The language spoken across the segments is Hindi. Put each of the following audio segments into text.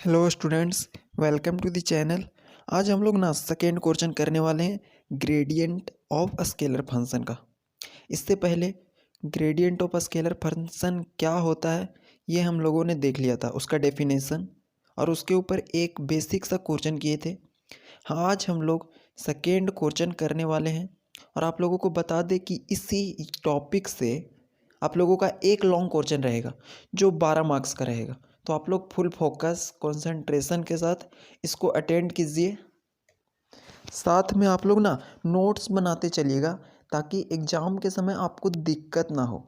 Hello students, welcome to the channel. आज हम लोग ना सेकेंड क्वेश्चन करने वाले हैं gradient of a scalar function का। इससे पहले gradient of a scalar function क्या होता है ये हम लोगों ने देख लिया था, उसका डेफिनेशन, और उसके ऊपर एक बेसिक सा क्वेश्चन किए थे। हाँ, आज हम लोग सेकेंड क्वेश्चन करने वाले हैं और आप लोगों को बता दें कि इसी टॉपिक से आप लोगों का एक लॉन्ग क्वेश्चन रहेगा जो 12 मार्क्स का रहेगा। तो आप लोग फुल फोकस कंसंट्रेशन के साथ इसको अटेंड कीजिए। साथ में आप लोग ना नोट्स बनाते चलिएगा ताकि एग्ज़ाम के समय आपको दिक्कत ना हो।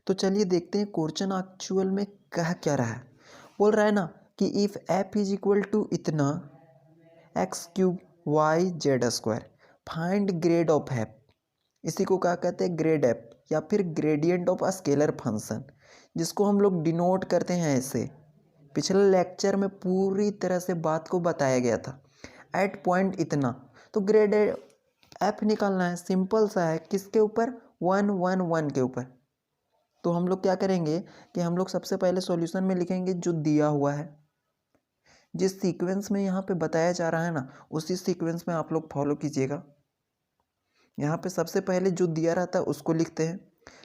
तो चलिए देखते हैं क्वेश्चन एक्चुअल में कह क्या रहा है। बोल रहा है ना कि if f is equal to इतना x cube y z square, find grad of f. इसी को क्या कहते हैं? ग्रेड एफ या फिर gradient of a scalar function, जिसको हम लोग डिनोट करते हैं ऐसे। पिछले लेक्चर में पूरी तरह से बात को बताया गया था एट पॉइंट इतना। तो ग्रेड एफ निकालना है, सिंपल सा है। किसके ऊपर? 1 1 1 के ऊपर। तो हम लोग क्या करेंगे कि हम लोग सबसे पहले सॉल्यूशन में लिखेंगे जो दिया हुआ है। जिस सीक्वेंस में यहाँ पे बताया जा रहा है ना, उसी सीक्वेंस में आप लोग फॉलो कीजिएगा। यहाँ पे सबसे पहले जो दिया रहता है उसको लिखते हैं।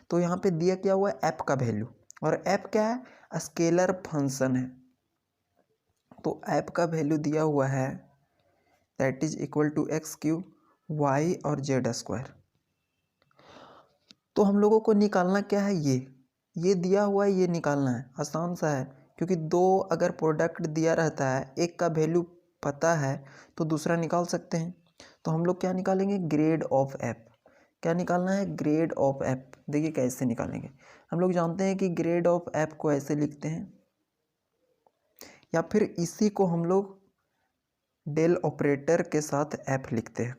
तो यहाँ पे दिया क्या हुआ है? एफ का वैल्यू। और एफ क्या है? स्केलर फंक्शन है। तो एफ का वैल्यू दिया हुआ है that is equal to x cube y और जेड स्क्वायर। तो हम लोगों को निकालना क्या है? ये दिया हुआ है, ये निकालना है। आसान सा है, क्योंकि दो अगर प्रोडक्ट दिया रहता है, एक का वैल्यू पता है तो दूसरा निकाल सकते हैं। तो हम लोग क्या निकालेंगे? Grade of F. क्या निकालना है? Grade of F. देखिए कैसे निकालेंगे। हम लोग जानते हैं कि ग्रेड ऑफ एफ को ऐसे लिखते हैं, या फिर इसी को हम लोग डेल ऑपरेटर के साथ एफ लिखते हैं।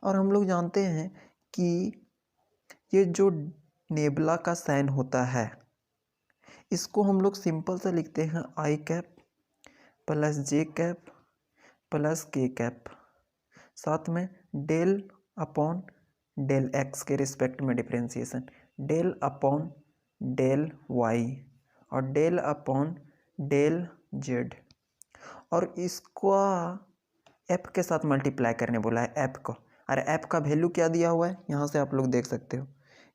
और हम लोग जानते हैं कि ये जो नेबुला का साइन होता है, इसको हम लोग सिंपल से लिखते हैं i cap plus j cap plus k cap, साथ में डेल अपॉन डेल एक्स के रिस्पेक्ट में differentiation, del upon del y और डेल अपॉन डेल जेड। और इसको एफ के साथ मल्टीप्लाई करने बोला है, एफ को। और एफ का वैल्यू क्या दिया हुआ है? यहाँ से आप लोग देख सकते हो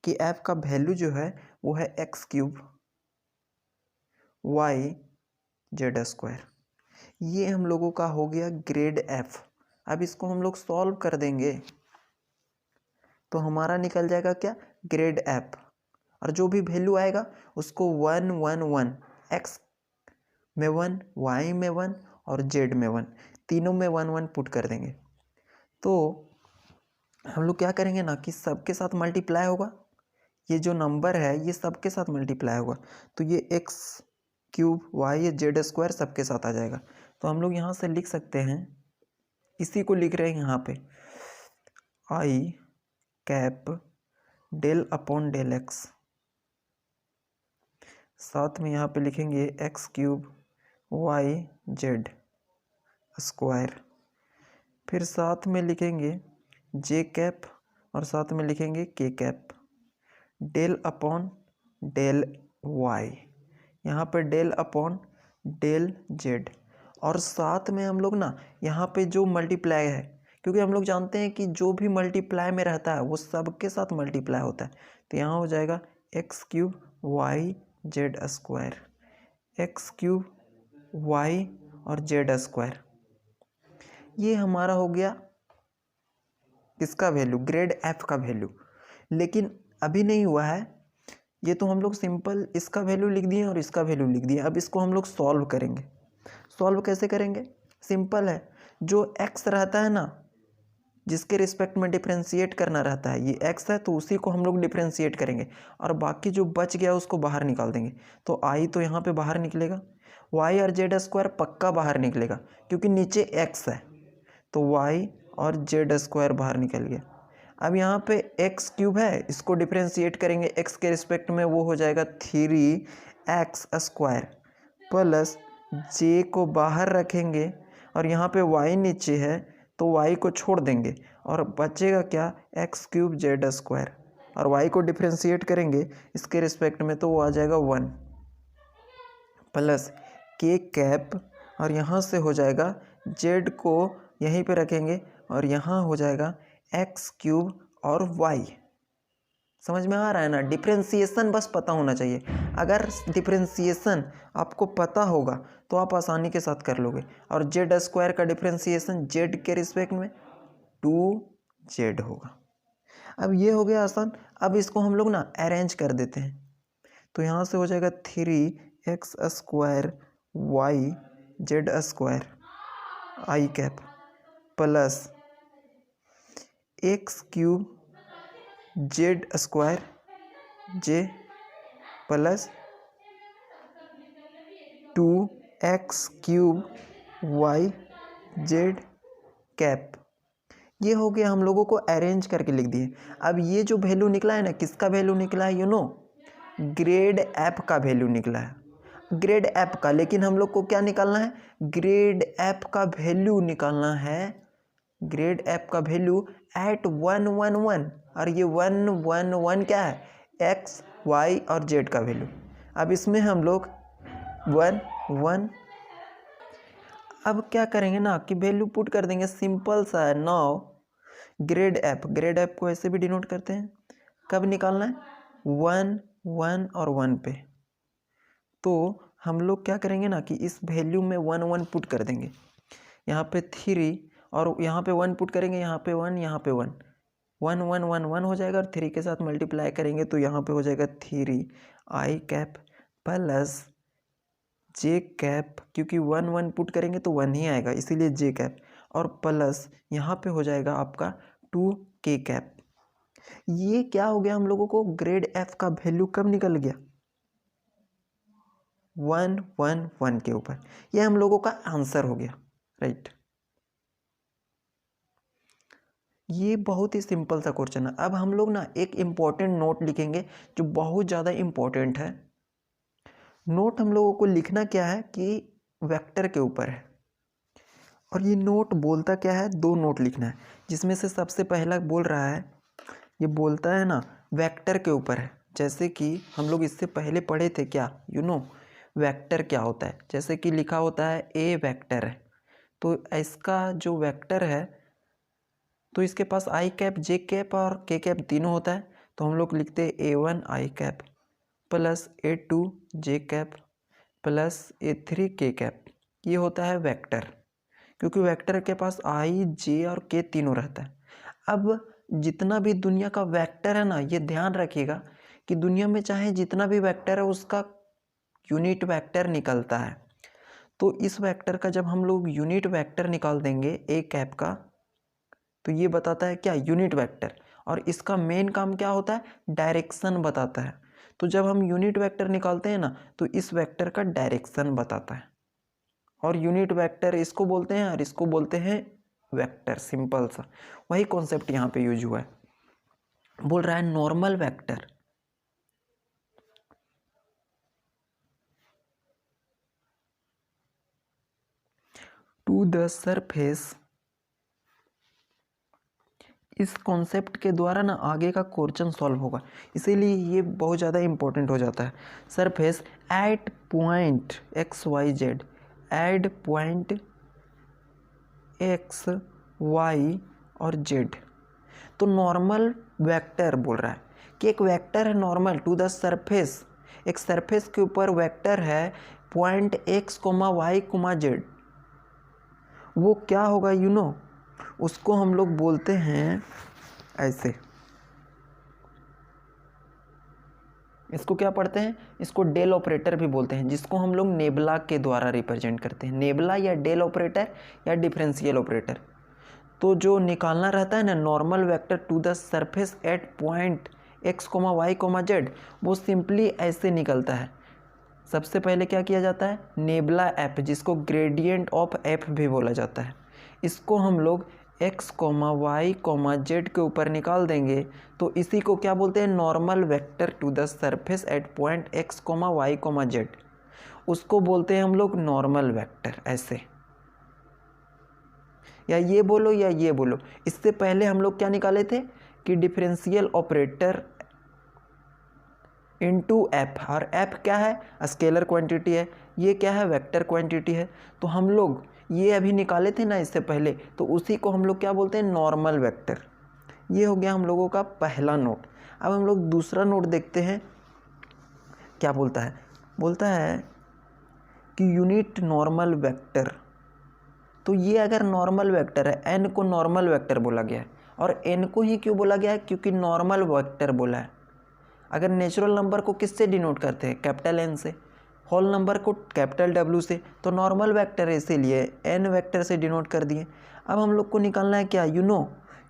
कि एफ का वैल्यू जो है वो है x cube y z square. ये हम लोगों का हो गया ग्रेड एफ। अब इसको हम लोग सॉल्व कर देंगे तो हमारा निकल जाएगा क्या? Grade F. और जो भी वैल्यू आएगा उसको 1 1 1, एक्स में 1, वाई में 1 और जेड में 1, तीनों में 1 1 पुट कर देंगे। तो हम लोग क्या करेंगे ना कि सबके साथ मल्टीप्लाई होगा। ये जो नंबर है ये सबके साथ मल्टीप्लाई होगा, तो ये x cube y z square सबके साथ आ जाएगा। तो हम लोग यहाँ से लिख सकते हैं, इसी को लिख रहे हैं यहाँ पे, i cap del upon del x, साथ में यहाँ पे लिखेंगे x cube y z square, फिर साथ में लिखेंगे जे कैप और साथ में लिखेंगे के cap, del upon del y, यहाँ पे डेल अपॉन डेल जेड। और साथ में हम लोग ना यहाँ पे जो मल्टीप्लाई है, क्योंकि हम लोग जानते हैं कि जो भी मल्टीप्लाई में रहता है वो सबके साथ मल्टीप्लाई होता है। तो यहाँ हो जाएगा x cube y z square, x cube y और जेड स्क्वायर। ये हमारा हो गया इसका वैल्यू, ग्रेड एफ का वैल्यू। लेकिन अभी नहीं हुआ है, ये तो हम लोग सिंपल इसका वैल्यू लिख दिए और इसका वैल्यू लिख दिए। अब इसको हम लोग सॉल्व करेंगे। सॉल्व कैसे करेंगे? सिंपल है, जो एक्स रहता है ना, जिसके रिस्पेक्ट में डिफ्रेंशिएट करना रहता है, ये एक्स है तो उसी को हम लोग डिफ्रेंशिएट करेंगे और बाकी जो बच गया उसको बाहर निकाल देंगे। तो आई तो यहाँ पे बाहर निकलेगा, वाई और जेड स्क्वायर पक्का बाहर निकलेगा क्योंकि नीचे एक्स है, तो वाई और जेड स्क्वायर बाहर निकल गया। अब यहाँ पे एक्स क्यूब है, इसको डिफ्रेंशिएट करेंगे एक्स के रिस्पेक्ट में, वो हो जाएगा 3x स्क्वायर प्लस जे को बाहर रखेंगे और यहाँ पे y नीचे है तो y को छोड़ देंगे और बचेगा क्या? X cube z square. और y को डिफ्रेंशिएट करेंगे इसके रिस्पेक्ट में तो वो आ जाएगा 1 प्लस के कैप और यहाँ से हो जाएगा जेड को यहीं पे रखेंगे और यहाँ हो जाएगा एक्स क्यूब और वाई। समझ में आ रहा है ना? डिफरेंशिएशन बस पता होना चाहिए। अगर डिफरेंशिएशन आपको पता होगा तो आप आसानी के साथ कर लोगे। और जेड स्क्वायर का डिफरेंशिएशन जेड के रिस्पेक्ट में 2z होगा। अब ये हो गया आसान। अब इसको हम लोग ना अरेंज कर देते हैं। तो यहाँ से हो जाएगा 3x square y z square i cap plus x cube z square j plus 2x cube y z cap. ये हो गया, हम लोगों को अरेंज करके लिख दिए। अब ये जो वैल्यू निकला है ना, किसका वैल्यू निकला है? ग्रेड एफ का वैल्यू निकला है, ग्रेड एफ का। लेकिन हम लोग को क्या निकालना है? ग्रेड एफ का वैल्यू निकालना है। ग्रेड एफ का वैल्यू एट 1 1 1, और ये 1 1 1 क्या है? एक्स वाई और जेड का वैल्यू। अब इसमें हम लोग 1 1, अब क्या करेंगे ना कि वैल्यू पुट कर देंगे, सिंपल सा है। नाउ ग्रेड एफ को ऐसे भी डिनोट करते हैं। कब निकालना है? 1 1 और 1 पे। तो हम लोग क्या करेंगे ना कि इस वैल्यू में 1 1 पुट कर देंगे, यहाँ पे 3 और यहाँ पे 1 पुट करेंगे, यहाँ पे 1 यहाँ पे 1 1 1 1 1 हो जाएगा। और 3 के साथ मल्टीप्लाई करेंगे तो यहाँ पे हो जाएगा 3 आई कैप प्लस जे कैप, क्योंकि 1 1 पुट करेंगे तो 1 ही आएगा, इसीलिए जे कैप, और प्लस यहाँ पे हो जाएगा आपका 2 के कैप। ये क्या हो गया? हम लोगों को ग्रेड एफ का वैल्यू कब निकल गया? 1 1 1 के ऊपर। ये हम लोगों का आंसर हो गया, राइट। ये बहुत ही सिंपल सा क्वेश्चन है। अब हम लोग ना एक इम्पॉर्टेंट नोट लिखेंगे जो बहुत ज़्यादा इम्पॉर्टेंट है। नोट हम लोगों को लिखना क्या है कि वेक्टर के ऊपर है। और ये नोट बोलता क्या है? 2 नोट लिखना है, जिसमें से सबसे पहला बोल रहा है, ये बोलता है ना वेक्टर के ऊपर है। जैसे कि हम लोग इससे पहले पढ़े थे क्या, वेक्टर क्या होता है। जैसे कि लिखा होता है ए वेक्टर है, तो इसका जो वेक्टर है तो इसके पास आई कैप जे कैप और के कैप तीनों होता है। तो हम लोग लिखते हैं A1 आई कैप प्लस A2 जे कैप प्लस A3 के कैप। ये होता है वेक्टर, क्योंकि वेक्टर के पास आई जे और के तीनों रहता है। अब जितना भी दुनिया का वेक्टर है ना, ये ध्यान रखिएगा कि दुनिया में चाहे जितना भी वेक्टर है उसका यूनिट वेक्टर निकलता है। तो इस वेक्टर का जब हम लोग यूनिट वेक्टर निकाल देंगे ए कैप का, तो ये बताता है क्या? Unit vector. और इसका मेन काम क्या होता है? डायरेक्शन बताता है। तो जब हम यूनिट वेक्टर निकालते हैं ना, तो इस वेक्टर का डायरेक्शन बताता है। और यूनिट वेक्टर इसको बोलते हैं और इसको बोलते हैं वेक्टर। सिंपल सा वही कॉन्सेप्ट यहाँ पे यूज हुआ है। बोल रहा है normal vector to the surface. इस कॉन्सेप्ट के द्वारा ना आगे का क्वेश्चन सॉल्व होगा, इसीलिए ये बहुत ज़्यादा इंपॉर्टेंट हो जाता है। Surface at point x y z, at point x y और जेड। तो नॉर्मल वेक्टर बोल रहा है कि एक वेक्टर है नॉर्मल टू द सरफेस, एक सरफेस के ऊपर वेक्टर है point x comma y comma z. वो क्या होगा? उसको हम लोग बोलते हैं ऐसे, इसको क्या पढ़ते हैं? इसको डेल ऑपरेटर भी बोलते हैं, जिसको हम लोग नेबला के द्वारा रिप्रेजेंट करते हैं। नेबला या डेल ऑपरेटर या डिफरेंशियल ऑपरेटर। तो जो निकालना रहता है ना normal vector to the surface at point x comma y comma z, वो सिंपली ऐसे निकलता है। सबसे पहले क्या किया जाता है? नेबला एफ, जिसको ग्रेडियंट ऑफ एफ भी बोला जाता है, इसको हम लोग x comma y comma z के ऊपर निकाल देंगे। तो इसी को क्या बोलते हैं? Normal vector to the surface at point x comma y comma z. उसको बोलते हैं हम लोग नॉर्मल वेक्टर। ऐसे या ये बोलो या ये बोलो। इससे पहले हम लोग क्या निकाले थे कि डिफरेंशियल ऑपरेटर इनटू एफ, और एफ क्या है? स्केलर क्वांटिटी है, ये क्या है? वेक्टर क्वांटिटी है। तो हम लोग ये अभी निकाले थे ना इससे पहले, तो उसी को हम लोग क्या बोलते हैं? Normal vector. ये हो गया हम लोगों का पहला नोट। अब हम लोग दूसरा नोट देखते हैं, क्या बोलता है? बोलता है कि यूनिट नॉर्मल वेक्टर। तो ये अगर नॉर्मल वेक्टर है, एन को नॉर्मल वेक्टर बोला गया है, और एन को ही क्यों बोला गया है? क्योंकि नॉर्मल वेक्टर बोला है। अगर नेचुरल नंबर को किससे डिनोट करते हैं? कैपिटल एन से। होल नंबर को कैपिटल डब्ल्यू से। तो नॉर्मल वेक्टर है, इसीलिए एन वेक्टर से डिनोट कर दिए। अब हम लोग को निकालना है क्या?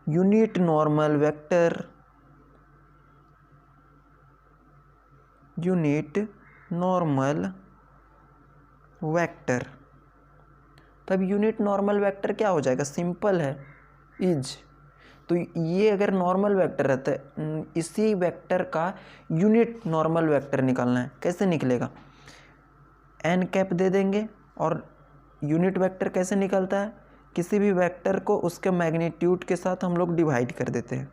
Unit normal vector, unit normal vector. तब यूनिट नॉर्मल वेक्टर क्या हो जाएगा? सिंपल है, इज। तो ये अगर नॉर्मल वेक्टर रहता है, इसी वेक्टर का यूनिट नॉर्मल वेक्टर निकालना है। कैसे निकलेगा? एन कैप दे देंगे, और यूनिट वेक्टर कैसे निकलता है? किसी भी वेक्टर को उसके मैग्नीट्यूड के साथ हम लोग डिवाइड कर देते हैं।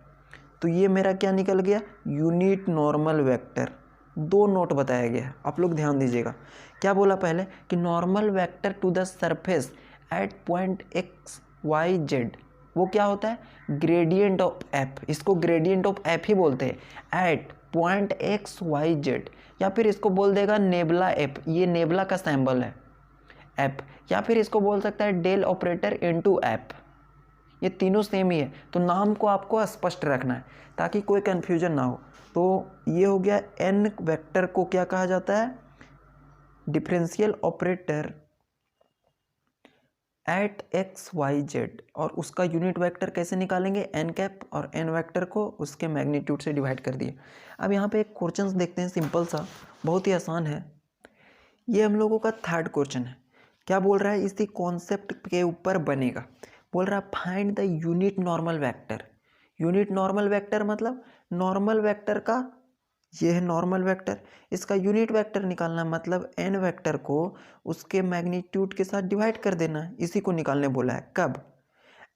तो ये मेरा क्या निकल गया? Unit normal vector. दो नोट बताया गया है, आप लोग ध्यान दीजिएगा। क्या बोला पहले? कि normal vector to the surface at point x y z, वो क्या होता है? Gradient of f. इसको ग्रेडियंट ऑफ एफ ही बोलते हैं, at point x y z. या फिर इसको बोल देगा नेबला एफ, ये नेबला का सैम्बल है एफ। या फिर इसको बोल सकता है डेल ऑपरेटर इनटू एफ। ये तीनों सेम ही है, तो नाम को आपको स्पष्ट रखना है ताकि कोई कन्फ्यूजन ना हो। तो ये हो गया, एन वेक्टर को क्या कहा जाता है? Differential operator at x y z. और उसका यूनिट वेक्टर कैसे निकालेंगे? एन कैप, और एन वेक्टर को उसके मैग्नीट्यूड से डिवाइड कर दिए। अब यहाँ पे एक क्वेश्चन देखते हैं, सिंपल सा, बहुत ही आसान है। ये हम लोगों का थर्ड क्वेश्चन है। क्या बोल रहा है? इसी कॉन्सेप्ट के ऊपर बनेगा। बोल रहा है find the unit normal vector. Unit normal vector मतलब नॉर्मल वेक्टर का, ये है नॉर्मल वेक्टर, इसका यूनिट वेक्टर निकालना, मतलब एन वेक्टर को उसके मैग्नीट्यूड के साथ डिवाइड कर देना है। इसी को निकालने बोला है। कब?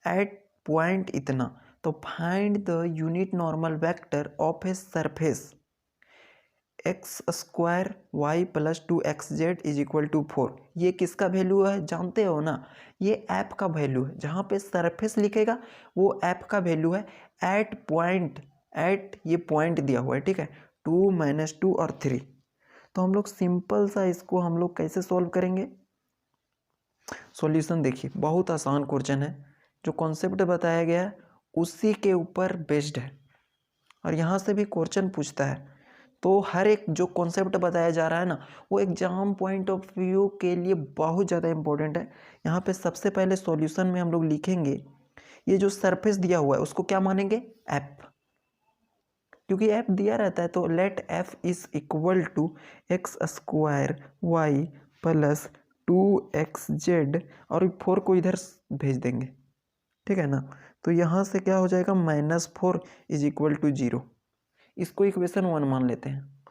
एट पॉइंट इतना। तो find the unit normal vector of a surface x square y plus 2xz is equal to 4। ये किसका वैल्यू है? जानते हो ना, ये ऐप का वैल्यू है। जहाँ पे सरफेस लिखेगा वो ऐप का वैल्यू है। एट पॉइंट, एट ये पॉइंट दिया हुआ है, ठीक है, 2 - 2 और 3। तो हम लोग सिंपल सा इसको हम लोग कैसे सॉल्व करेंगे? सॉल्यूशन देखिए, बहुत आसान क्वेश्चन है। जो कॉन्सेप्ट बताया गया है उसी के ऊपर बेस्ड है, और यहाँ से भी क्वेश्चन पूछता है। तो हर एक जो कॉन्सेप्ट बताया जा रहा है ना, वो एग्जाम पॉइंट ऑफ व्यू के लिए बहुत ज़्यादा इंपॉर्टेंट है। यहाँ पे सबसे पहले सॉल्यूशन में हम लोग लिखेंगे, ये जो सरफेस दिया हुआ है उसको क्या मानेंगे? एफ, क्योंकि एफ दिया रहता है। तो let f is equal to x square y plus 2xz, और 4 को इधर भेज देंगे, ठीक है ना। तो यहाँ से क्या हो जाएगा? -4 इज इक्वल टू 0। इसको इक्वेशन 1 मान लेते हैं।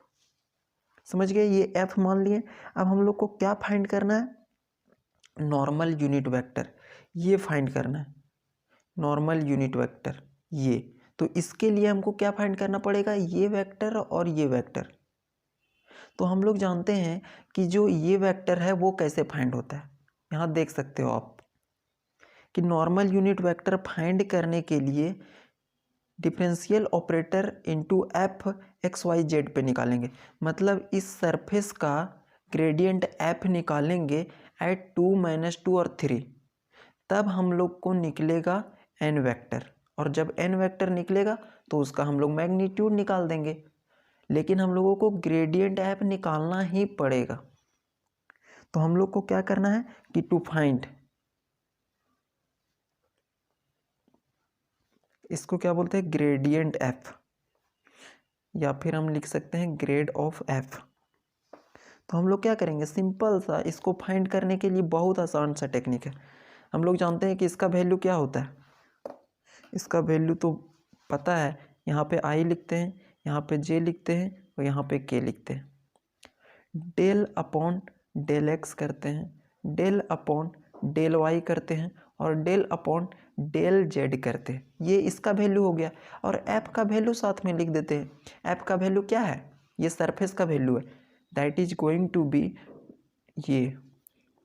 समझ गए? ये एफ मान लिए। अब हम लोग को क्या फाइंड करना है? नॉर्मल यूनिट वेक्टर, ये फाइंड करना है। नॉर्मल यूनिट वेक्टर ये, तो इसके लिए हमको क्या फाइंड करना पड़ेगा? ये वेक्टर और ये वेक्टर। तो हम लोग जानते हैं कि जो ये वेक्टर है वो कैसे फाइंड होता है। यहाँ देख सकते हो आप कि नॉर्मल यूनिट वेक्टर फाइंड करने के लिए differential operator into f x y z पे निकालेंगे। मतलब इस सरफेस का ग्रेडियंट एफ निकालेंगे एट 2 - 2 और 3, तब हम लोग को निकलेगा एन वेक्टर। और जब एन वेक्टर निकलेगा तो उसका हम लोग मैग्नीट्यूड निकाल देंगे। लेकिन हम लोगों को ग्रेडियंट एफ निकालना ही पड़ेगा। तो हम लोग को क्या करना है कि टू फाइंड, इसको क्या बोलते हैं? ग्रेडियंट एफ, या फिर हम लिख सकते हैं ग्रेड ऑफ एफ। तो हम लोग क्या करेंगे? सिंपल सा, इसको फाइंड करने के लिए बहुत आसान सा टेक्निक है। हम लोग जानते हैं कि इसका वैल्यू क्या होता है। इसका वैल्यू तो पता है, यहाँ पे आई लिखते हैं, यहाँ पे जे लिखते हैं, और यहाँ पे के लिखते हैं। डेल अपॉन डेल एक्स करते हैं, डेल अपॉन डेल वाई करते हैं, और डेल अपॉन डेल जेड करते हैं। ये इसका वैल्यू हो गया। और एफ का वैल्यू साथ में लिख देते हैं। एफ का वैल्यू क्या है? ये सरफेस का वैल्यू है, that is going to be ये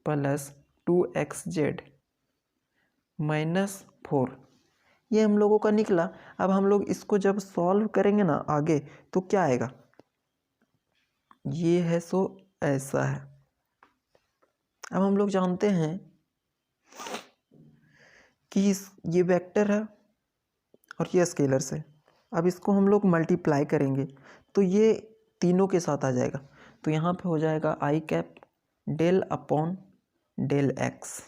प्लस 2xz -4। ये हम लोगों का निकला। अब हम लोग इसको जब सॉल्व करेंगे ना आगे तो क्या आएगा, ये है सो ऐसा है। अब हम लोग जानते हैं कि ये वेक्टर है और ये स्केलर है। अब इसको हम लोग मल्टीप्लाई करेंगे तो ये तीनों के साथ आ जाएगा, तो यहाँ पे हो जाएगा i cap del upon del x,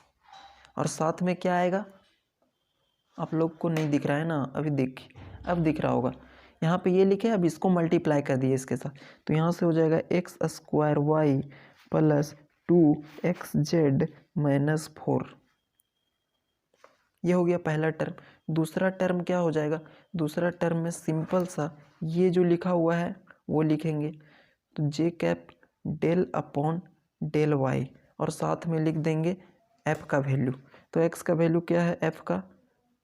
और साथ में क्या आएगा, आप लोग को नहीं दिख रहा है ना, अब दिख रहा होगा, यहाँ पे ये लिखे। अब इसको मल्टीप्लाई कर दिए इसके साथ, तो यहाँ से हो जाएगा x square y plus 2xz -4। ये हो गया पहला टर्म। दूसरा टर्म क्या हो जाएगा, दूसरा टर्म में सिंपल सा ये जो लिखा हुआ है वो लिखेंगे, तो j cap del upon del y, और साथ में लिख देंगे एफ का वैल्यू। तो एक्स का वैल्यू क्या है, एफ का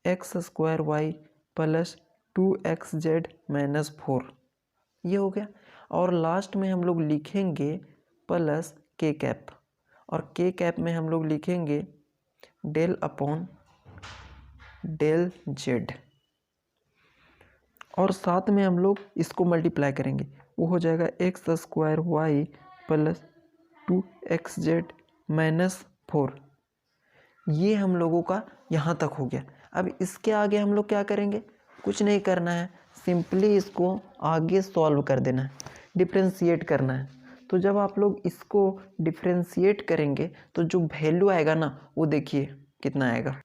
x square y plus 2xz -4, ये हो गया। और लास्ट में हम लोग लिखेंगे प्लस के कैप, और के कैप में हम लोग लिखेंगे डेल अपॉन डेल जेड, और साथ में हम लोग इसको मल्टीप्लाई करेंगे, वो हो जाएगा x square y plus 2xz -4। ये हम लोगों का यहाँ तक हो गया। अब इसके आगे हम लोग क्या करेंगे, कुछ नहीं करना है, सिंपली इसको आगे सॉल्व कर देना है, डिफ्रेंशिएट करना है। तो जब आप लोग इसको डिफ्रेंशिएट करेंगे तो जो वैल्यू आएगा ना वो देखिए कितना आएगा।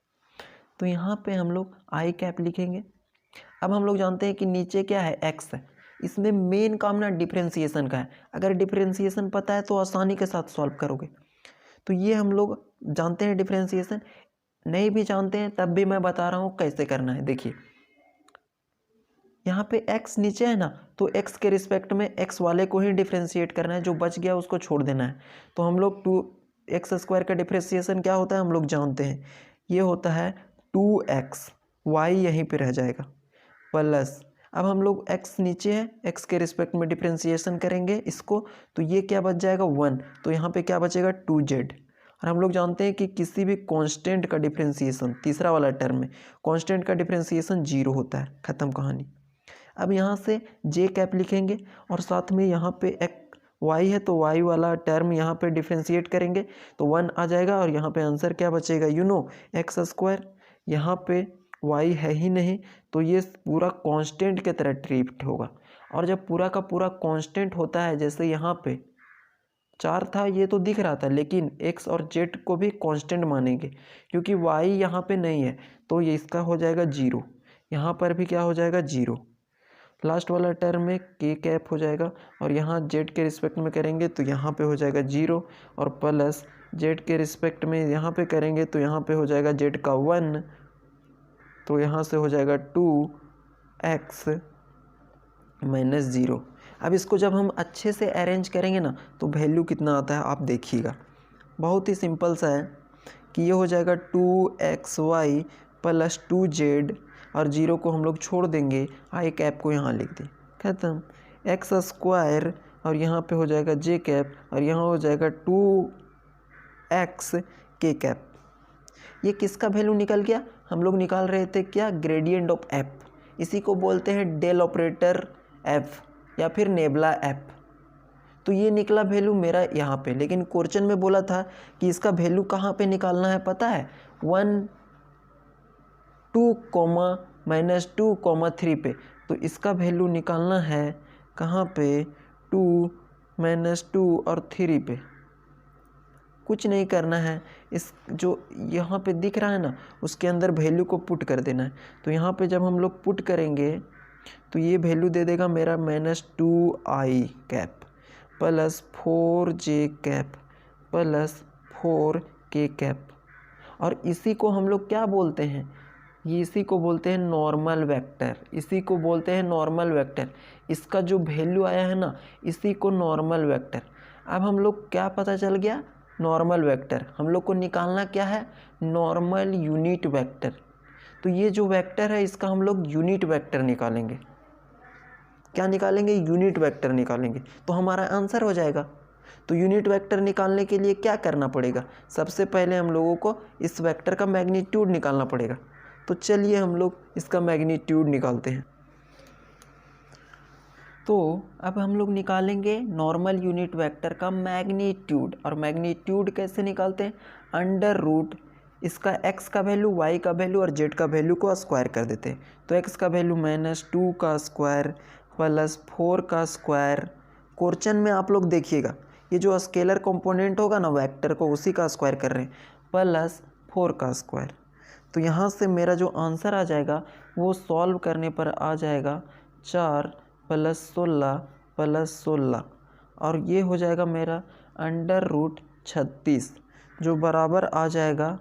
तो यहाँ पे हम लोग आई कैप लिखेंगे। अब हम लोग जानते हैं कि नीचे क्या है, एक्स है। इसमें मेन काम ना डिफ्रेंशिएशन का है। अगर डिफ्रेंशिएशन पता है तो आसानी के साथ सॉल्व करोगे। तो ये हम लोग जानते हैं डिफ्रेंशिएशन, नहीं भी जानते हैं तब भी मैं बता रहा हूँ कैसे करना है। देखिए यहाँ पे x नीचे है ना, तो x के रिस्पेक्ट में x वाले को ही डिफ्रेंशिएट करना है, जो बच गया उसको छोड़ देना है। तो हम लोग 2x² का डिफ्रेंशिएशन क्या होता है हम लोग जानते हैं, ये होता है 2x, y यहीं पे रह जाएगा प्लस। अब हम लोग x नीचे है, x के रिस्पेक्ट में डिफ्रेंशिएशन करेंगे इसको, तो ये क्या बच जाएगा 1, तो यहाँ पे क्या बचेगा 2z। और हम लोग जानते हैं कि किसी भी कांस्टेंट का डिफ्रेंशिएशन, तीसरा वाला टर्म में कांस्टेंट का डिफ्रेंशिएशन 0 होता है, ख़त्म कहानी। अब यहाँ से जे कैप लिखेंगे और साथ में यहाँ पे एक y है, तो y वाला टर्म यहाँ पे डिफ्रेंशिएट करेंगे तो 1 आ जाएगा, और यहाँ पे आंसर क्या बचेगा, एक्स स्क्वायर। यहाँ पे y है ही नहीं, तो ये पूरा कांस्टेंट के तरह ट्रीट होगा। और जब पूरा का पूरा कांस्टेंट होता है, जैसे यहाँ पे 4 था ये तो दिख रहा था, लेकिन x और z को भी कांस्टेंट मानेंगे क्योंकि y यहाँ पे नहीं है, तो ये इसका हो जाएगा 0। यहाँ पर भी क्या हो जाएगा 0। लास्ट वाला टर्म में के कैप हो जाएगा, और यहाँ जेड के रिस्पेक्ट में करेंगे तो यहाँ पे हो जाएगा 0, और प्लस जेड के रिस्पेक्ट में यहाँ पे करेंगे तो यहाँ पे हो जाएगा जेड का 1, तो यहाँ से हो जाएगा 2x -0। अब इसको जब हम अच्छे से अरेंज करेंगे ना तो वैल्यू कितना आता है आप देखिएगा, बहुत ही सिंपल सा है कि ये हो जाएगा 2xy प्लस 2z, और 0 को हम लोग छोड़ देंगे, आई कैप को यहाँ लिख दें, खत्म। एक्स स्क्वायर और यहाँ पे हो जाएगा जे कैप, और यहाँ हो जाएगा 2x के कैप। ये किसका वैल्यू निकल गया, हम लोग निकाल रहे थे क्या, ग्रेडियंट ऑफ एफ। इसी को बोलते हैं डेल ऑपरेटर एफ या फिर नेबला एफ। तो ये निकला वैल्यू मेरा यहाँ पे, लेकिन क्वेश्चन में बोला था कि इसका वैल्यू कहाँ पे निकालना है पता है, 1 2 -2 3 पे। तो इसका वैल्यू निकालना है कहाँ पे, 2 -2 और 3 पे। कुछ नहीं करना है, इस जो यहाँ पे दिख रहा है ना उसके अंदर वैल्यू को पुट कर देना है। तो यहाँ पे जब हम लोग पुट करेंगे तो ये वैल्यू दे देगा मेरा -2i cap plus 4j cap plus 4k cap. और इसी को हम लोग क्या बोलते हैं, ये इसी को बोलते हैं नॉर्मल वेक्टर, इसी को बोलते हैं नॉर्मल वेक्टर। इसका जो वैल्यू आया है ना इसी को नॉर्मल वेक्टर। अब हम लोग क्या पता चल गया, नॉर्मल वेक्टर। हम लोग को निकालना क्या है, नॉर्मल यूनिट वेक्टर। तो ये जो वेक्टर है इसका हम लोग यूनिट वेक्टर निकालेंगे। क्या निकालेंगे, यूनिट वेक्टर निकालेंगे, तो हमारा आंसर हो जाएगा। तो यूनिट वेक्टर निकालने के लिए क्या करना पड़ेगा, सबसे पहले हम लोगों को इस वेक्टर का मैग्नीट्यूड निकालना पड़ेगा। तो चलिए हम लोग इसका मैग्नीट्यूड निकालते हैं। तो अब हम लोग निकालेंगे नॉर्मल यूनिट वेक्टर का मैग्नीट्यूड। और मैग्नीट्यूड कैसे निकालते हैं, अंडर रूट इसका x का वैल्यू, y का वैल्यू और z का वैल्यू को स्क्वायर कर देते हैं। तो x का वैल्यू -2 का स्क्वायर प्लस 4 का स्क्वायर। क्वेश्चन में आप लोग देखिएगा ये जो स्केलर कंपोनेंट होगा ना वेक्टर को, उसी का स्क्वायर कर रहे हैं, प्लस 4 का स्क्वायर। तो यहाँ से मेरा जो आंसर आ जाएगा वो सॉल्व करने पर आ जाएगा 4 + 16 + 16 और ये हो जाएगा मेरा अंडर रूट 36 जो बराबर आ जाएगा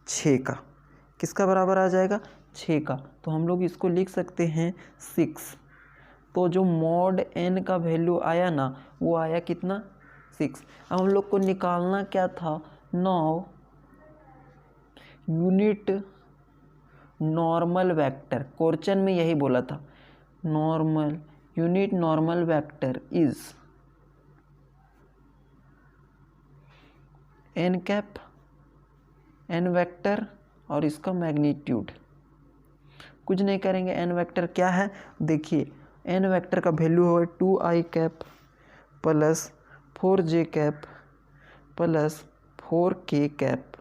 6 का। किसका बराबर आ जाएगा, 6 का। तो हम लोग इसको लिख सकते हैं 6। तो जो मॉड n का वैल्यू आया ना वो आया कितना, 6। अब हम लोग को निकालना क्या था, 9 यूनिट नॉर्मल वेक्टर। क्वेश्चन में यही बोला था, normal unit normal vector is n cap, n vector और इसका मैग्नीट्यूड। कुछ नहीं करेंगे, n वेक्टर क्या है देखिए, n वेक्टर का वैल्यू है 2i cap plus 4j cap plus 4k cap.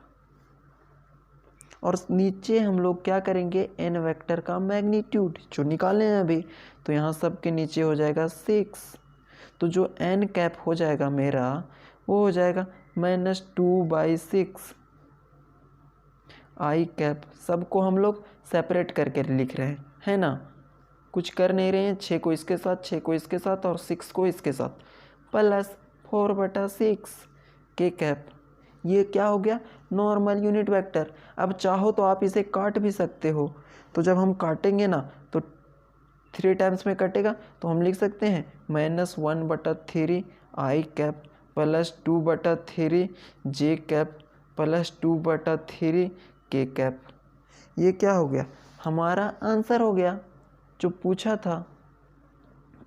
और नीचे हम लोग क्या करेंगे, n वेक्टर का मैग्नीट्यूड जो निकाले हैं अभी, तो यहाँ सब के नीचे हो जाएगा 6। तो जो n कैप हो जाएगा मेरा वो हो जाएगा -2/6 i कैप। सबको हम लोग सेपरेट करके लिख रहे हैं, है ना, कुछ कर नहीं रहे हैं। 6 को इसके साथ, 6 को इसके साथ और 6 को इसके साथ, प्लस 4/6 के कैप। ये क्या हो गया, नॉर्मल यूनिट वेक्टर। अब चाहो तो आप इसे काट भी सकते हो। तो जब हम काटेंगे ना तो 3 टाइम्स में कटेगा, तो हम लिख सकते हैं -1/3 i cap plus 2/3 j cap plus 2/3 k cap. ये क्या हो गया, हमारा आंसर हो गया जो पूछा था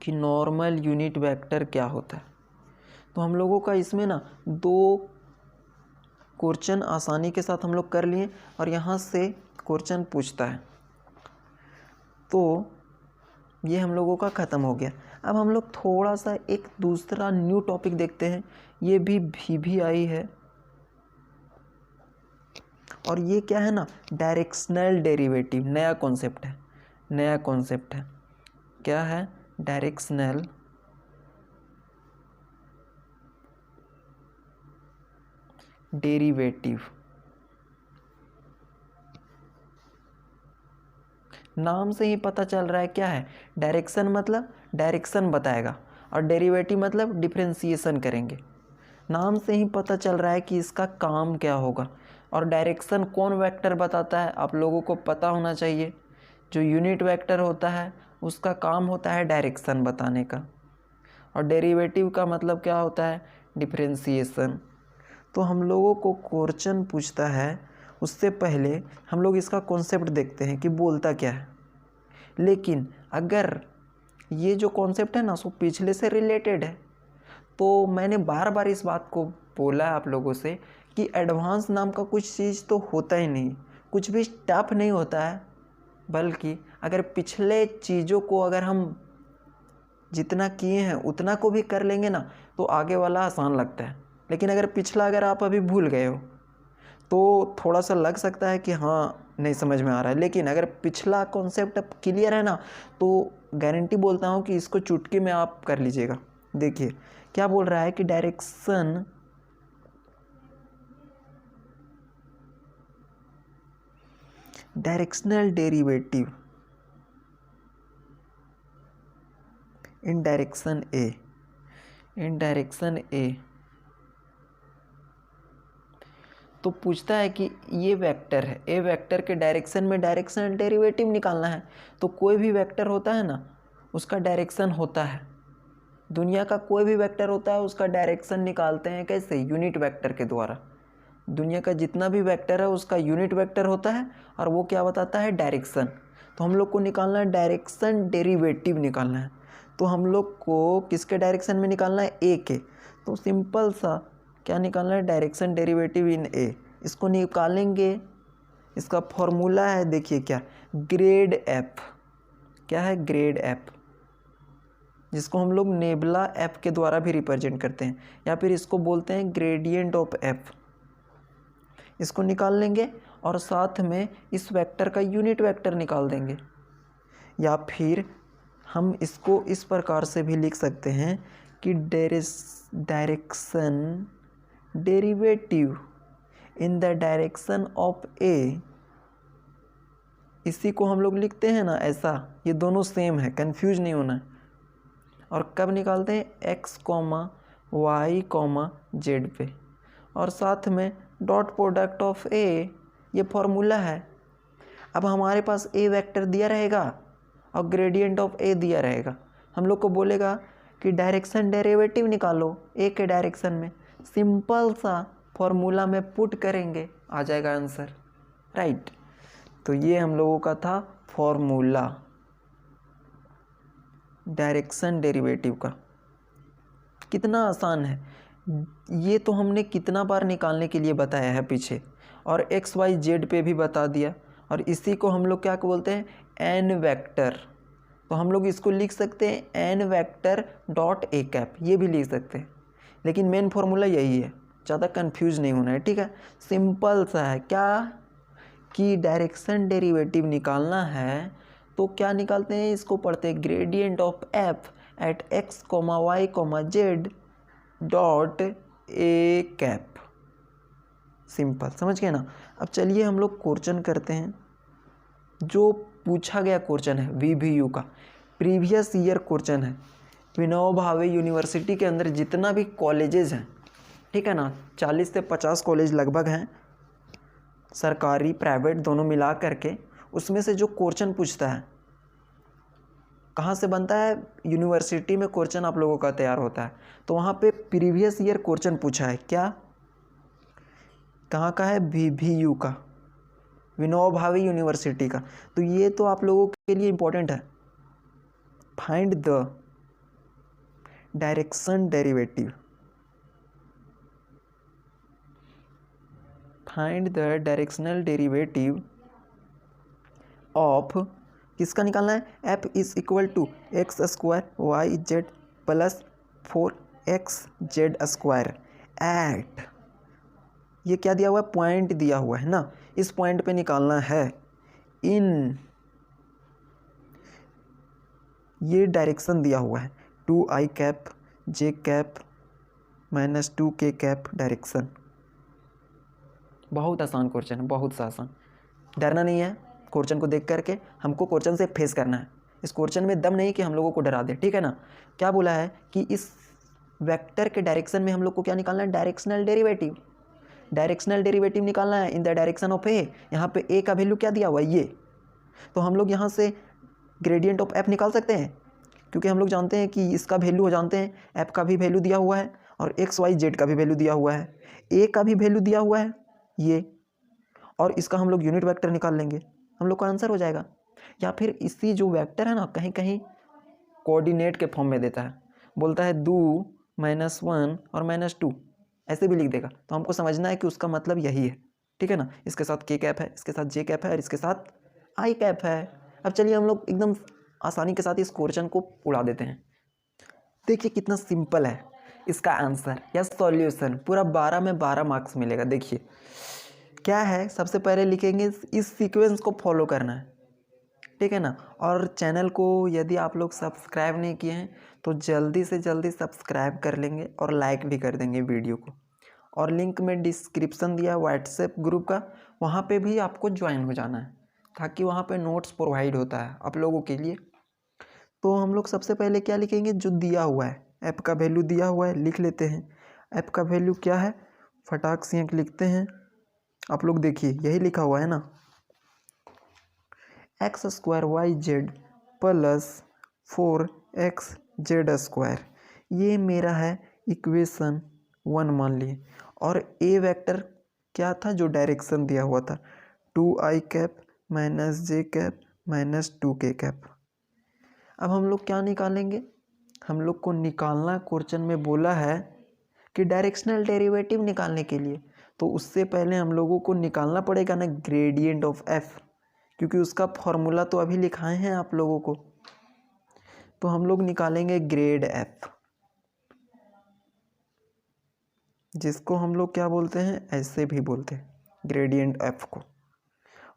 कि नॉर्मल यूनिट वेक्टर क्या होता है। तो हम लोगों का इसमें ना 2 क्वेश्चन आसानी के साथ हम लोग कर लिए और यहाँ से क्वेश्चन पूछता है, तो ये हम लोगों का ख़त्म हो गया। अब हम लोग थोड़ा सा एक दूसरा न्यू टॉपिक देखते हैं। ये भी VBI है और ये क्या है ना, डायरेक्शनल डेरिवेटिव। नया कॉन्सेप्ट है, नया कॉन्सेप्ट है। क्या है, डायरेक्शनल डेरिवेटिव। नाम से ही पता चल रहा है क्या है, डायरेक्शन मतलब डायरेक्शन बताएगा और डेरिवेटिव मतलब डिफरेंशिएशन करेंगे। नाम से ही पता चल रहा है कि इसका काम क्या होगा। और डायरेक्शन कौन वेक्टर बताता है, आप लोगों को पता होना चाहिए। जो यूनिट वेक्टर होता है उसका काम होता है डायरेक्शन बताने का, और डेरिवेटिव का मतलब क्या होता है, डिफरेंशिएशन। तो हम लोगों को क्वेश्चन पूछता है, उससे पहले हम लोग इसका कॉन्सेप्ट देखते हैं कि बोलता क्या है। लेकिन अगर ये जो कॉन्सेप्ट है ना सो पिछले से रिलेटेड है, तो मैंने बार बार इस बात को बोला है आप लोगों से कि एडवांस नाम का कुछ चीज़ तो होता ही नहीं, कुछ भी टफ नहीं होता है। बल्कि अगर पिछले चीज़ों को अगर हम जितना किए हैं उतना को भी कर लेंगे ना तो आगे वाला आसान लगता है। लेकिन अगर पिछला अगर आप अभी भूल गए हो तो थोड़ा सा लग सकता है कि हाँ नहीं समझ में आ रहा है। लेकिन अगर पिछला कॉन्सेप्ट अब क्लियर है ना तो गारंटी बोलता हूँ कि इसको चुटकी में आप कर लीजिएगा। देखिए क्या बोल रहा है कि डायरेक्शनल डेरिवेटिव इन डायरेक्शन ए, तो पूछता है कि ये वेक्टर है, ए वेक्टर के डायरेक्शन में डायरेक्शनल डेरिवेटिव निकालना है। तो कोई भी वेक्टर होता है ना उसका डायरेक्शन होता है, दुनिया का कोई भी वेक्टर होता है उसका डायरेक्शन निकालते हैं कैसे, यूनिट वेक्टर के द्वारा। दुनिया का जितना भी वेक्टर है उसका यूनिट वेक्टर होता है और वो क्या बताता है, डायरेक्शन। तो हम लोग को निकालना है डायरेक्शन डेरिवेटिव निकालना है। तो हम लोग को किसके डायरेक्शन में निकालना है, ए के। तो सिंपल सा क्या निकालना है, डायरेक्शन डेरिवेटिव इन ए। इसको निकालेंगे, इसका फॉर्मूला है देखिए क्या, ग्रेड एफ। क्या है, ग्रेड एफ, जिसको हम लोग नेबुला एफ के द्वारा भी रिप्रेजेंट करते हैं, या फिर इसको बोलते हैं ग्रेडियंट ऑफ एफ। इसको निकाल लेंगे और साथ में इस वेक्टर का यूनिट वेक्टर निकाल देंगे। या फिर हम इसको इस प्रकार से भी लिख सकते हैं कि direction derivative in the direction of a. इसी को हम लोग लिखते हैं ना ऐसा, ये दोनों सेम है, कंफ्यूज नहीं होना है। और कब निकालते हैं, x, y, z पे, और साथ में डॉट प्रोडक्ट ऑफ ए, ये फॉर्मूला है। अब हमारे पास ए वेक्टर दिया रहेगा और ग्रेडियंट ऑफ ए दिया रहेगा, हम लोग को बोलेगा कि डायरेक्शन डेरिवेटिव निकालो ए के डायरेक्शन में। सिंपल सा फॉर्मूला में पुट करेंगे, आ जाएगा आंसर, राइट। तो ये हम लोगों का था फॉर्मूला डायरेक्शन डेरिवेटिव का। कितना आसान है ये, तो हमने कितना बार निकालने के लिए बताया है पीछे, और एक्स वाई जेड पे भी बता दिया। और इसी को हम लोग क्या बोलते हैं, एन वेक्टर। तो हम लोग इसको लिख सकते हैं n vector dot a cap, ये भी लिख सकते हैं, लेकिन मेन फॉर्मूला यही है, ज़्यादा कंफ्यूज नहीं होना है, ठीक है। सिंपल सा है क्या कि डायरेक्शन डेरिवेटिव निकालना है, तो क्या निकालते हैं, इसको पढ़ते हैं gradient of f at x, y, z dot a cap. Simple, समझ गए ना। अब चलिए हम लोग क्वेश्चन करते हैं। जो पूछा गया क्वेश्चन है VBU का, प्रीवियस ईयर क्वेश्चन है। विनोबा भावे यूनिवर्सिटी के अंदर जितना भी कॉलेजेस हैं, ठीक है ना, 40 से 50 कॉलेज लगभग हैं, सरकारी प्राइवेट दोनों मिला करके, उसमें से जो क्वेश्चन पूछता है, कहाँ से बनता है, यूनिवर्सिटी में क्वेश्चन आप लोगों का तैयार होता है। तो वहाँ पे प्रीवियस ईयर क्वेश्चन पूछा है, क्या, कहाँ का है, VBU का, विनोबा भावे यूनिवर्सिटी का। तो ये तो आप लोगों के लिए इम्पोर्टेंट है। Find the direction derivative, find the directional derivative of, किसका निकालना है, f is equal to x square y z plus 4x z square at, ये क्या दिया हुआ है, पॉइंट दिया हुआ है ना, इस पॉइंट पे निकालना है। इन, ये डायरेक्शन दिया हुआ है 2i cap j cap minus 2k cap direction. बहुत आसान क्वेश्चन है, बहुत सा आसान, डरना नहीं है। क्वेश्चन को देख करके हमको क्वेश्चन से फेस करना है। इस क्वेश्चन में दम नहीं कि हम लोगों को डरा दे, ठीक है ना। क्या बोला है कि इस वेक्टर के डायरेक्शन में हम लोग को क्या निकालना है, डायरेक्शनल डेरिवेटिव। डायरेक्शनल डेरिवेटिव निकालना है इन द डायरेक्शन ऑफ ए। यहाँ पे ए का वैल्यू क्या दिया हुआ है, ये। तो हम लोग यहाँ से ग्रेडियंट ऑफ एफ निकाल सकते हैं, क्योंकि हम लोग जानते हैं कि इसका वैल्यू हो जानते हैं, एफ का भी वैल्यू दिया हुआ है और एक्स वाई जेड का भी वैल्यू दिया हुआ है, ए का भी वैल्यू दिया हुआ है ये, और इसका हम लोग यूनिट वेक्टर निकाल लेंगे, हम लोग का आंसर हो जाएगा। या फिर इसी जो वेक्टर है ना, कहीं कहीं कोऑर्डिनेट के फॉर्म में देता है, बोलता है 2 -1 और -2, ऐसे भी लिख देगा। तो हमको समझना है कि उसका मतलब यही है, ठीक है ना। इसके साथ के कैप है, इसके साथ जे कैप है और इसके साथ आई कैप है। अब चलिए हम लोग एकदम आसानी के साथ इस क्वेश्चन को उड़ा देते हैं। देखिए कितना सिंपल है इसका आंसर या सॉल्यूशन, पूरा 12 में 12 मार्क्स मिलेगा। देखिए क्या है, सबसे पहले लिखेंगे, इस सीक्वेंस को फॉलो करना है, ठीक है ना। और चैनल को यदि आप लोग सब्सक्राइब नहीं किए हैं तो जल्दी से जल्दी सब्सक्राइब कर लेंगे और लाइक भी कर देंगे वीडियो को। और लिंक में डिस्क्रिप्शन दिया है व्हाट्सएप ग्रुप का, वहाँ पे भी आपको ज्वाइन हो जाना है, ताकि वहाँ पे नोट्स प्रोवाइड होता है आप लोगों के लिए। तो हम लोग सबसे पहले क्या लिखेंगे, जो दिया हुआ है, एफ का वैल्यू दिया हुआ है, लिख लेते हैं। एफ का वैल्यू क्या है, फटाक से यहाँ लिखते हैं। आप लोग देखिए यही लिखा हुआ है ना, x square y z plus 4x z square, ये मेरा है इक्वेशन 1 मान लिए। और ए वेक्टर क्या था, जो डायरेक्शन दिया हुआ था 2i cap minus j cap minus 2k cap. अब हम लोग क्या निकालेंगे, हम लोग को निकालना, क्वेश्चन में बोला है कि डायरेक्शनल डेरिवेटिव निकालने के लिए, तो उससे पहले हम लोगों को निकालना पड़ेगा ना ग्रेडियंट ऑफ एफ, क्योंकि उसका फॉर्मूला तो अभी लिखाए हैं आप लोगों को। तो हम लोग निकालेंगे ग्रेड एफ, जिसको हम लोग क्या बोलते हैं, ऐसे भी बोलते हैं ग्रेडियंट एफ को।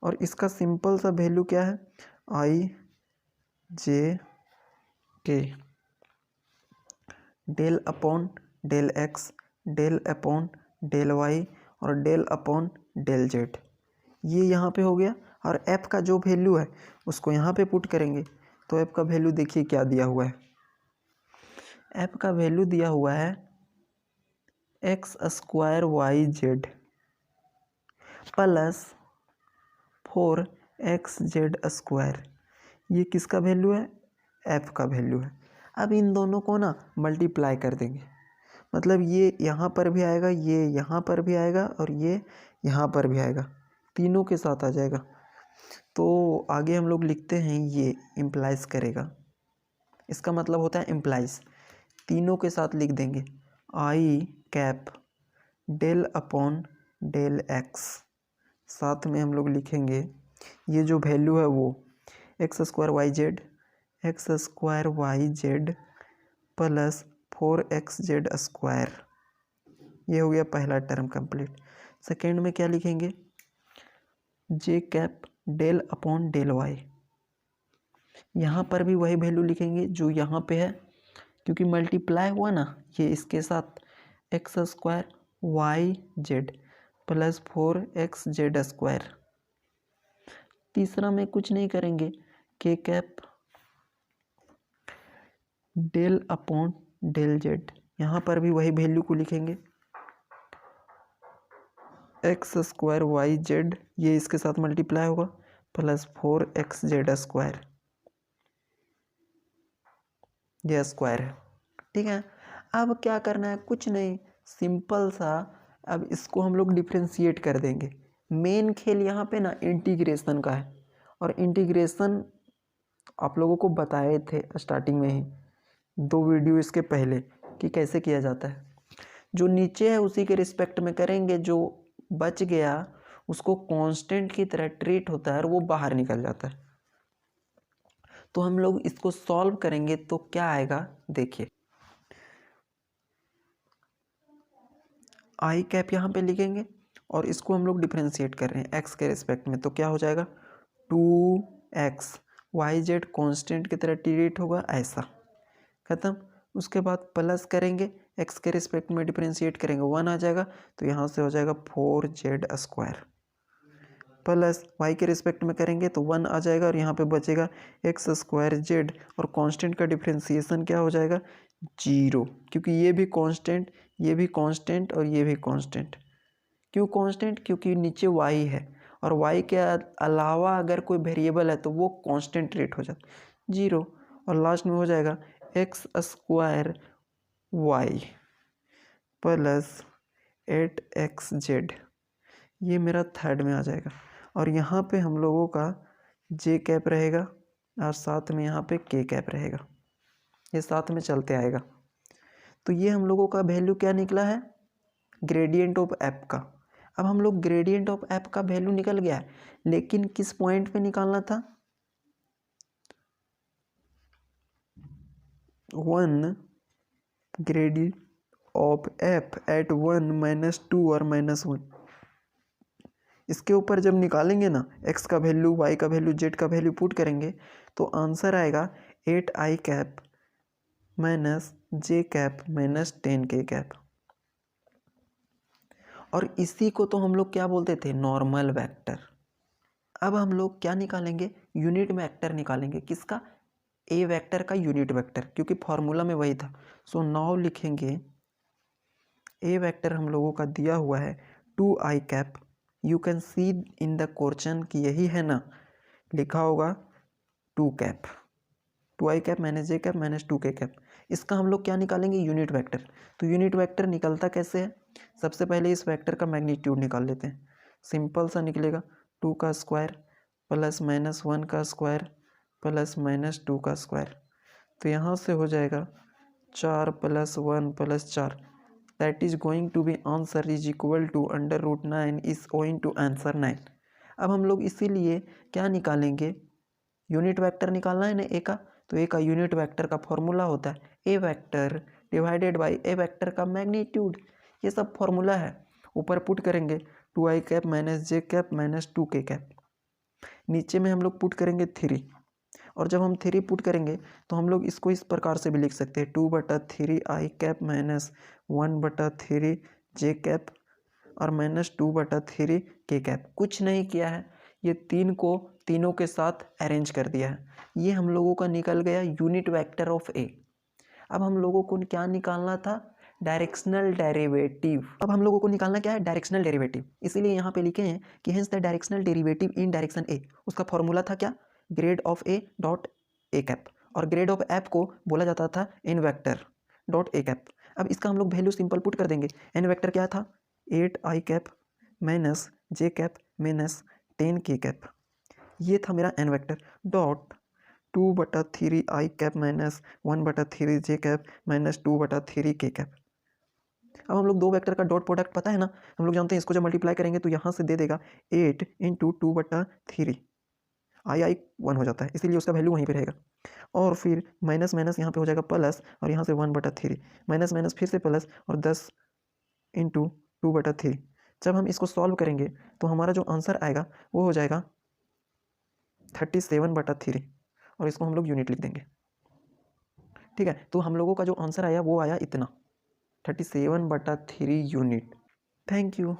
और इसका सिंपल सा वैल्यू क्या है, i j k del upon del x, del upon del y और डेल अपॉन डेल जेड। ये यहाँ पे हो गया। और f का जो वैल्यू है उसको यहाँ पे पुट करेंगे, तो f का वैल्यू देखिए क्या दिया हुआ है, f का वैल्यू दिया हुआ है x square y z plus 4xz square. ये किसका वैल्यू है, f का वैल्यू है। अब इन दोनों को ना मल्टीप्लाई कर देंगे, मतलब ये यहाँ पर भी आएगा, ये यहाँ पर भी आएगा और ये यहाँ पर भी आएगा, तीनों के साथ आ जाएगा। तो आगे हम लोग लिखते हैं ये इम्प्लाइज करेगा, इसका मतलब होता है इम्प्लाइज, तीनों के साथ लिख देंगे i cap del upon del x, साथ में हम लोग लिखेंगे ये जो वैल्यू है वो x square y z plus 4xz square. ये हो गया पहला टर्म कंप्लीट। सेकेंड में क्या लिखेंगे, j cap del upon del y, यहाँ पर भी वही वैल्यू लिखेंगे जो यहाँ पे है, क्योंकि मल्टीप्लाई हुआ ना ये इसके साथ, x square y z plus 4xz square. तीसरा में कुछ नहीं करेंगे, k cap del upon del z, यहाँ पर भी वही वैल्यू को लिखेंगे, एक्स स्क्वायर वाई जेड, ये इसके साथ मल्टीप्लाई होगा प्लस 4xz स्क्वायर, ये स्क्वायर है, ठीक है। अब क्या करना है, कुछ नहीं, सिंपल सा, अब इसको हम लोग डिफ्रेंशिएट कर देंगे। मेन खेल यहाँ पे ना इंटीग्रेशन का है, और इंटीग्रेशन आप लोगों को बताए थे स्टार्टिंग में ही 2 वीडियो इसके पहले कि कैसे किया जाता है। जो नीचे है उसी के रिस्पेक्ट में करेंगे, जो बच गया उसको कांस्टेंट की तरह ट्रीट होता है और वो बाहर निकल जाता है। तो हम लोग इसको सॉल्व करेंगे तो क्या आएगा देखिए, आई कैप यहाँ पे लिखेंगे और इसको हम लोग डिफरेंशिएट कर रहे हैं एक्स के रिस्पेक्ट में, तो क्या हो जाएगा 2x, वाई जेड कॉन्स्टेंट की तरह ट्रीट होगा, ऐसा खत्म। उसके बाद प्लस करेंगे, एक्स के रिस्पेक्ट में डिफरेंशिएट करेंगे 1 आ जाएगा, तो यहाँ से हो जाएगा 4z स्क्वायर, प्लस वाई के रिस्पेक्ट में करेंगे तो 1 आ जाएगा और यहाँ पे बचेगा एक्स स्क्वायर जेड, और कांस्टेंट का डिफरेंशिएशन क्या हो जाएगा 0, क्योंकि ये भी कांस्टेंट, ये भी कांस्टेंट और ये भी कांस्टेंट। क्यों कांस्टेंट, क्योंकि नीचे वाई है और वाई के अलावा अगर कोई वेरिएबल है तो वो कांस्टेंट रेट हो जाता 0, और लास्ट में हो जाएगा x square y plus 8xz, ये मेरा थर्ड में आ जाएगा। और यहाँ पे हम लोगों का जे कैप रहेगा और साथ में यहाँ पे के कैप रहेगा, ये साथ में चलते आएगा। तो ये हम लोगों का वैल्यू क्या निकला है, ग्रेडियंट ऑफ एफ का। अब हम लोग ग्रेडियंट ऑफ एफ का वैल्यू निकल गया है, लेकिन किस पॉइंट पे निकालना था, 1 ग्रेडियंट ऑफ एफ एट 1 - 2 और -1, इसके ऊपर जब निकालेंगे ना एक्स का वैल्यू, वाई का वैल्यू, जेड का वैल्यू पुट करेंगे तो आंसर आएगा 8i cap minus j cap minus 10k cap. और इसी को तो हम लोग क्या बोलते थे, नॉर्मल वेक्टर। अब हम लोग क्या निकालेंगे, यूनिट वेक्टर निकालेंगे, किसका, ए वेक्टर का यूनिट वेक्टर, क्योंकि फॉर्मूला में वही था। सो नाउ लिखेंगे ए वेक्टर हम लोगों का दिया हुआ है 2i cap, you can see in the question कि यही है ना, लिखा होगा 2 cap, 2i cap minus j cap minus 2k cap. इसका हम लोग क्या निकालेंगे, यूनिट वेक्टर। तो यूनिट वेक्टर निकलता कैसे है, सबसे पहले इस वेक्टर का मैग्नीट्यूड निकाल लेते हैं, सिंपल सा निकलेगा 2 का स्क्वायर प्लस माइनस 1 का स्क्वायर प्लस माइनस 2 का स्क्वायर। तो यहाँ से हो जाएगा 4 plus 1 plus 4, that is going to be answer is equal to √9 is going to answer 9। अब हम लोग इसीलिए क्या निकालेंगे, यूनिट वेक्टर निकालना है ना ए का, तो ए का यूनिट वेक्टर का फॉर्मूला होता है a vector divided by a vector का मैग्नीट्यूड। ये सब फॉर्मूला है। ऊपर पुट करेंगे 2i cap minus j cap minus 2k cap, नीचे में हम लोग पुट करेंगे 3, और जब हम 3 पुट करेंगे तो हम लोग इसको इस प्रकार से भी लिख सकते हैं 2/3i cap minus 1/3 j cap और माइनस 2/3k कैप। कुछ नहीं किया है, ये तीनों के साथ अरेंज कर दिया है। ये हम लोगों का निकल गया यूनिट वेक्टर ऑफ ए। अब हम लोगों को क्या निकालना था, डायरेक्शनल डेरिवेटिव। अब हम लोगों को निकालना क्या है, डायरेक्शनल डेरिवेटिव। इसीलिए यहाँ पे लिखे हैं कि hence the directional derivative in direction a. उसका फॉर्मूला था क्या, grad of a dot a cap, और ग्रेड ऑफ एफ को बोला जाता था n vector dot a cap. अब इसका हम लोग वैल्यू सिंपल पुट कर देंगे। एन वेक्टर क्या था, 8i cap minus j cap minus 10k cap, ये था मेरा n vector, dot 2/3i cap minus 1/3 j cap minus 2/3k cap. अब हम लोग दो वेक्टर का डॉट प्रोडक्ट पता है ना, हम लोग जानते हैं इसको जब मल्टीप्लाई करेंगे तो यहाँ से दे देगा 8 × 2/3, आई 1 हो जाता है, इसीलिए उसका वैल्यू वहीं पे रहेगा। और फिर माइनस माइनस यहाँ पे हो जाएगा प्लस, और यहाँ से 1/3 माइनस माइनस फिर से प्लस, और 10 × 2/3। जब हम इसको सॉल्व करेंगे तो हमारा जो आंसर आएगा वो हो जाएगा 37/3, और इसको हम लोग यूनिट लिख देंगे। ठीक है, तो हम लोगों का जो आंसर आया वो आया इतना, 37/3 यूनिट। Thank you.